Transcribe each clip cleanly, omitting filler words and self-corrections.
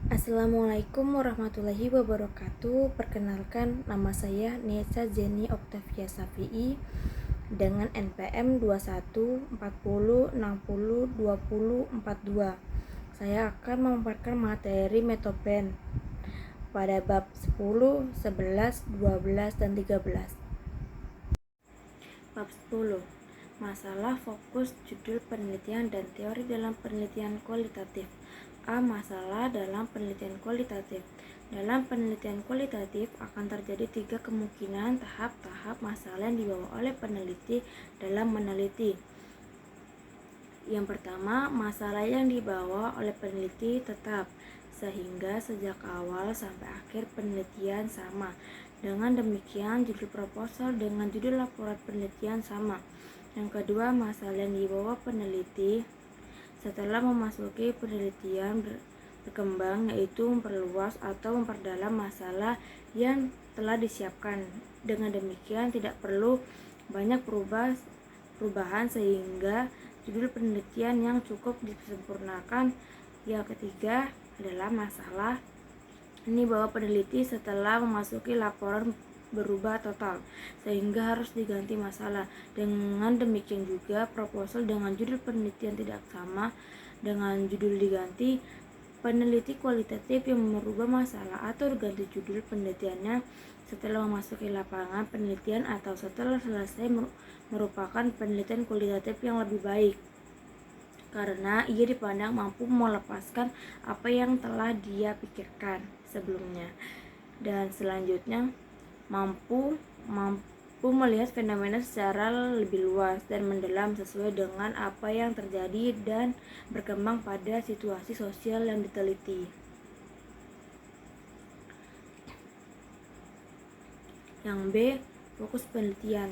Assalamualaikum warahmatullahi wabarakatuh. Perkenalkan, nama saya Nesa Zeni Oktavia Safi'i dengan NPM 2140602042. Saya akan memaparkan materi Metopen pada bab 10, 11, 12, dan 13. Bab 10. Masalah fokus, judul penelitian dan teori dalam penelitian kualitatif. Masalah dalam penelitian kualitatif. Dalam penelitian kualitatif akan terjadi 3 kemungkinan tahap-tahap masalah yang dibawa oleh peneliti dalam meneliti. Yang pertama, masalah yang dibawa oleh peneliti tetap, sehingga sejak awal sampai akhir penelitian sama. Dengan demikian, judul proposal dengan judul laporan penelitian sama. Yang kedua, masalah yang dibawa peneliti setelah memasuki penelitian berkembang, yaitu memperluas atau memperdalam masalah yang telah disiapkan. Dengan demikian tidak perlu banyak perubahan sehingga judul penelitian yang cukup disempurnakan. Yang ketiga adalah masalah ini bahwa peneliti setelah memasuki laporan berubah total sehingga harus diganti masalah. Dengan demikian juga proposal dengan judul penelitian tidak sama dengan judul diganti. Peneliti kualitatif yang merubah masalah atau ganti judul penelitiannya setelah memasuki lapangan penelitian atau setelah selesai merupakan penelitian kualitatif yang lebih baik karena ia dipandang mampu melepaskan apa yang telah dia pikirkan sebelumnya. Dan selanjutnya mampu melihat fenomena secara lebih luas dan mendalam sesuai dengan apa yang terjadi dan berkembang pada situasi sosial yang diteliti. Yang B, fokus penelitian.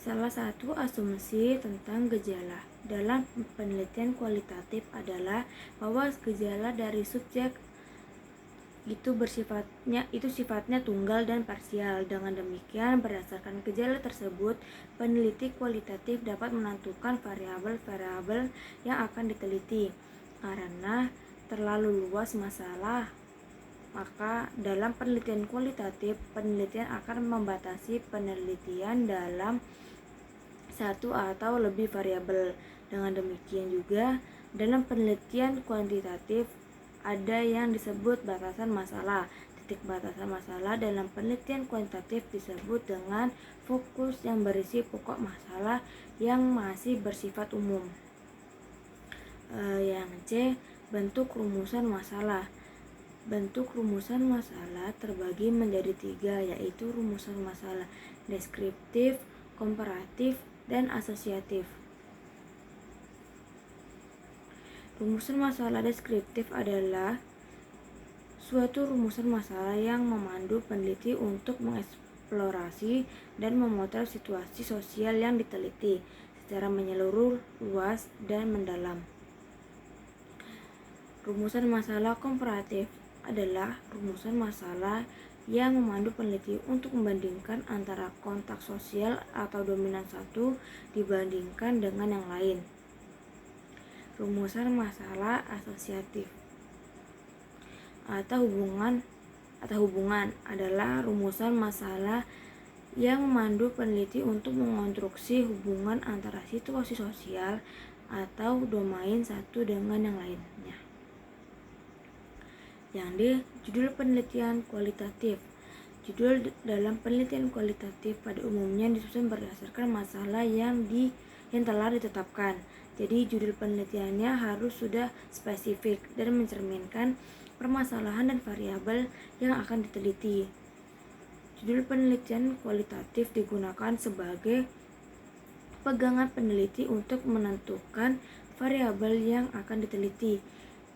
Salah satu asumsi tentang gejala dalam penelitian kualitatif adalah bahwa gejala dari subjek itu sifatnya tunggal dan parsial. Dengan demikian, berdasarkan gejala tersebut, peneliti kualitatif dapat menentukan variabel-variabel yang akan diteliti. Karena terlalu luas masalah, maka dalam penelitian kualitatif, penelitian akan membatasi penelitian dalam satu atau lebih variabel. Dengan demikian juga, dalam penelitian kuantitatif ada yang disebut batasan masalah. Titik batasan masalah dalam penelitian kuantitatif disebut dengan fokus yang berisi pokok masalah yang masih bersifat umum. Yang C, bentuk rumusan masalah. Bentuk rumusan masalah terbagi menjadi 3, yaitu rumusan masalah deskriptif, komparatif, dan asosiatif. Rumusan masalah deskriptif adalah suatu rumusan masalah yang memandu peneliti untuk mengeksplorasi dan memotret situasi sosial yang diteliti secara menyeluruh, luas, dan mendalam. Rumusan masalah komparatif adalah rumusan masalah yang memandu peneliti untuk membandingkan antara kontak sosial atau dominan satu dibandingkan dengan yang lain. Rumusan masalah asosiatif atau hubungan adalah rumusan masalah yang memandu peneliti untuk mengonstruksi hubungan antara situasi sosial atau domain satu dengan yang lainnya. Yang D, judul penelitian kualitatif. Judul dalam penelitian kualitatif pada umumnya disusun berdasarkan masalah yang telah ditetapkan. Jadi judul penelitiannya harus sudah spesifik dan mencerminkan permasalahan dan variabel yang akan diteliti. Judul penelitian kualitatif digunakan sebagai pegangan peneliti untuk menentukan variabel yang akan diteliti.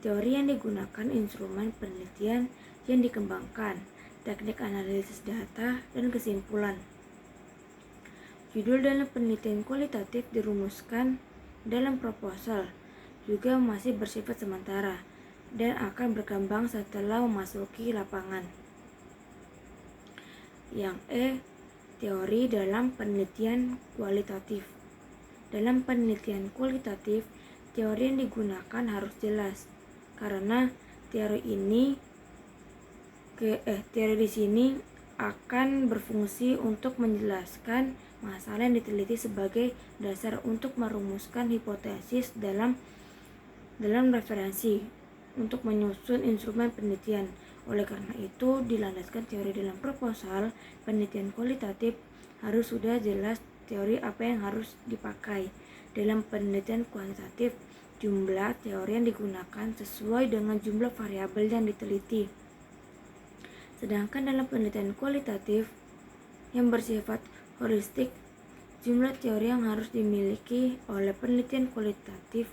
Teori yang digunakan, instrumen penelitian yang dikembangkan, teknik analisis data, dan kesimpulan. Judul dalam penelitian kualitatif dirumuskan dalam proposal juga masih bersifat sementara dan akan berkembang setelah memasuki lapangan. Yang E, teori dalam penelitian kualitatif. Dalam penelitian kualitatif, teori yang digunakan harus jelas karena Teori di sini akan berfungsi untuk menjelaskan masalah yang diteliti sebagai dasar untuk merumuskan hipotesis dalam referensi untuk menyusun instrumen penelitian. Oleh karena itu, dilandaskan teori dalam proposal penelitian kualitatif harus sudah jelas teori apa yang harus dipakai. Dalam penelitian kuantitatif, jumlah teori yang digunakan sesuai dengan jumlah variabel yang diteliti. Sedangkan dalam penelitian kualitatif yang bersifat holistik, jumlah teori yang harus dimiliki oleh penelitian kualitatif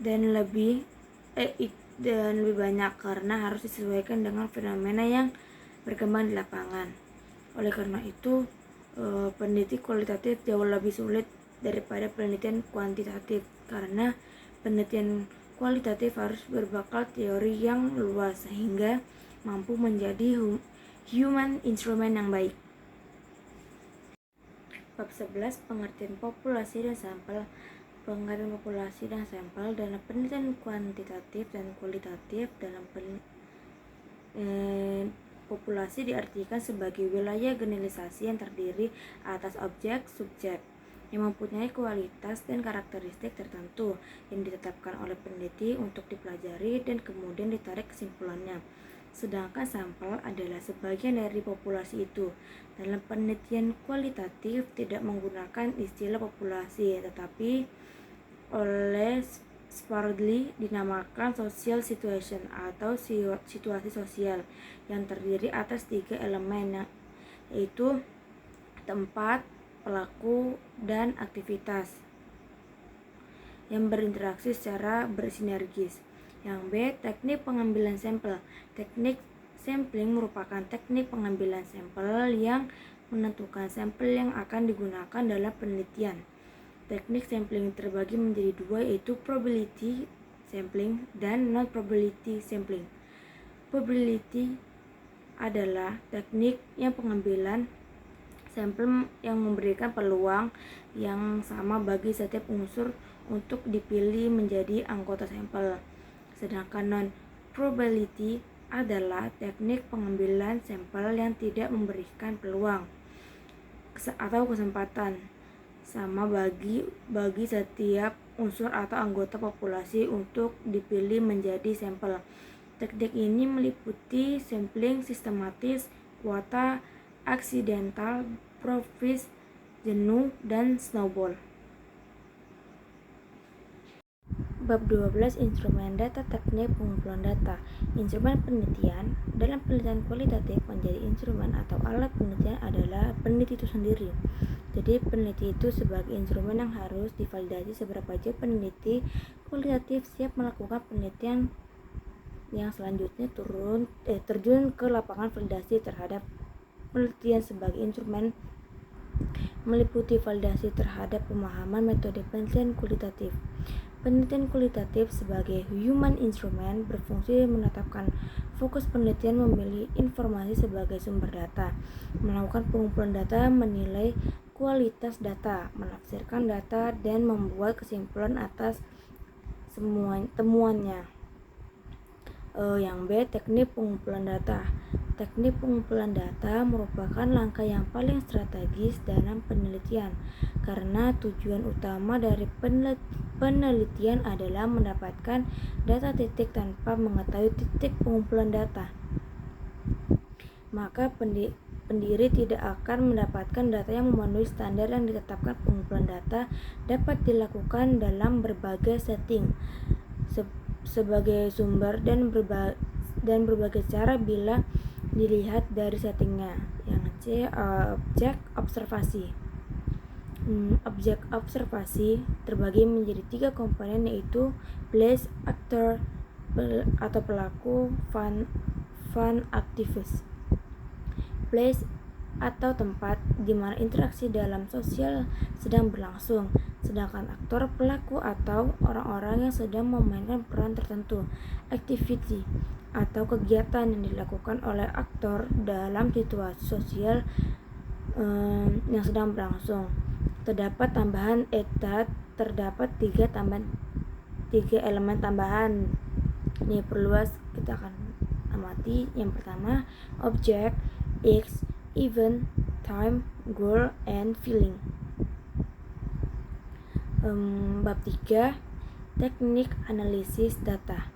dan lebih banyak karena harus disesuaikan dengan fenomena yang berkembang di lapangan. Oleh karena itu, peneliti kualitatif jauh lebih sulit daripada penelitian kuantitatif karena penelitian kualitatif harus berbekal teori yang luas sehingga mampu menjadi human instrument yang baik. Bab 11 pengertian populasi dan sampel. Pengertian populasi dan sampel dalam penelitian kuantitatif dan kualitatif. Dalam populasi diartikan sebagai wilayah generalisasi yang terdiri atas objek subjek yang mempunyai kualitas dan karakteristik tertentu yang ditetapkan oleh peneliti untuk dipelajari dan kemudian ditarik kesimpulannya. Sedangkan sampel adalah sebagian dari populasi itu. Dalam penelitian kualitatif tidak menggunakan istilah populasi, tetapi oleh Spardley dinamakan social situation atau situasi sosial yang terdiri atas 3 elemen, yaitu tempat, pelaku, dan aktivitas yang berinteraksi secara bersinergis. Yang B, teknik pengambilan sampel. Teknik sampling merupakan teknik pengambilan sampel yang menentukan sampel yang akan digunakan dalam penelitian. Teknik sampling terbagi menjadi 2, yaitu probability sampling dan non-probability sampling. Probability adalah teknik yang pengambilan sampel yang memberikan peluang yang sama bagi setiap unsur untuk dipilih menjadi anggota sampel. Sedangkan non-probability adalah teknik pengambilan sampel yang tidak memberikan peluang atau kesempatan sama bagi setiap unsur atau anggota populasi untuk dipilih menjadi sampel. Teknik ini meliputi sampling sistematis, kuota, aksidental, profis, jenuh, dan snowball. Bab 12 instrumen data teknik pengumpulan data. Instrumen penelitian. Dalam penelitian kualitatif, menjadi instrumen atau alat penelitian adalah peneliti itu sendiri. Jadi peneliti itu sebagai instrumen yang harus divalidasi seberapa jauh peneliti kualitatif siap melakukan penelitian yang selanjutnya terjun ke lapangan. Validasi terhadap penelitian sebagai instrumen meliputi validasi terhadap pemahaman metode penelitian kualitatif. Penelitian kualitatif sebagai human instrument berfungsi menetapkan fokus penelitian, memilih informasi sebagai sumber data, melakukan pengumpulan data, menilai kualitas data, menafsirkan data, dan membuat kesimpulan atas semua temuannya. Yang B, teknik pengumpulan data. Teknik pengumpulan data merupakan langkah yang paling strategis dalam penelitian karena tujuan utama dari penelitian adalah mendapatkan data titik tanpa mengetahui titik pengumpulan data. Maka pendiri tidak akan mendapatkan data yang memenuhi standar yang ditetapkan. Pengumpulan data dapat dilakukan dalam berbagai setting sebagai sumber dan berbagai cara bila dilihat dari settingnya. Yang C, objek observasi. Objek observasi terbagi menjadi 3 komponen, yaitu place, actor atau pelaku, fun activist. Place atau tempat di mana interaksi dalam sosial sedang berlangsung, sedangkan aktor pelaku atau orang-orang yang sedang memainkan peran tertentu. Activity atau kegiatan yang dilakukan oleh aktor dalam situasi sosial yang sedang berlangsung. Terdapat 3 elemen tambahan, Ini perluas, kita akan amati. Yang pertama, object, X, event, time, goal, and feeling. Bab 3, teknik analisis data.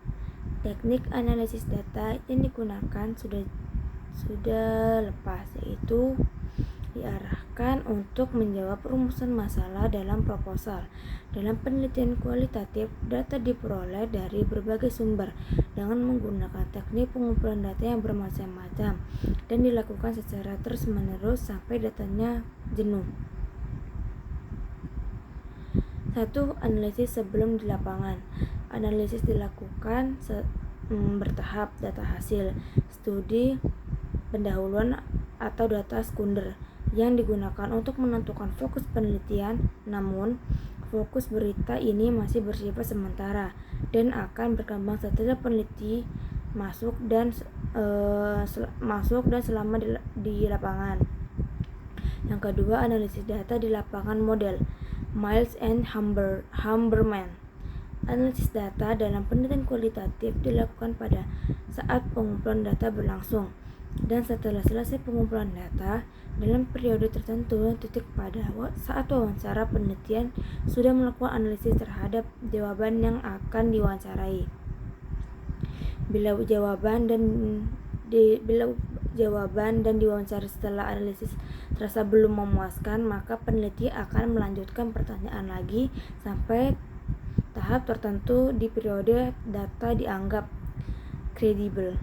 Teknik analisis data yang digunakan sudah lepas, yaitu diarahkan untuk menjawab rumusan masalah dalam proposal. Dalam penelitian kualitatif, data diperoleh dari berbagai sumber dengan menggunakan teknik pengumpulan data yang bermacam-macam dan dilakukan secara terus-menerus sampai datanya jenuh. 1. Analisis sebelum di lapangan. Analisis dilakukan bertahap. Data hasil studi pendahuluan atau data sekunder yang digunakan untuk menentukan fokus penelitian. Namun, fokus berita ini masih bersifat sementara dan akan berkembang setelah peneliti masuk dan selama di lapangan. Yang kedua, analisis data di lapangan model. Miles and Humberman. Analisis data dalam penelitian kualitatif dilakukan pada saat pengumpulan data berlangsung, dan setelah selesai pengumpulan data dalam periode tertentu, titik pada saat wawancara penelitian sudah melakukan analisis terhadap jawaban yang akan diwawancarai. Bila jawaban dan diwawancara setelah analisis terasa belum memuaskan, maka peneliti akan melanjutkan pertanyaan lagi sampai tahap tertentu di periode data dianggap kredibel.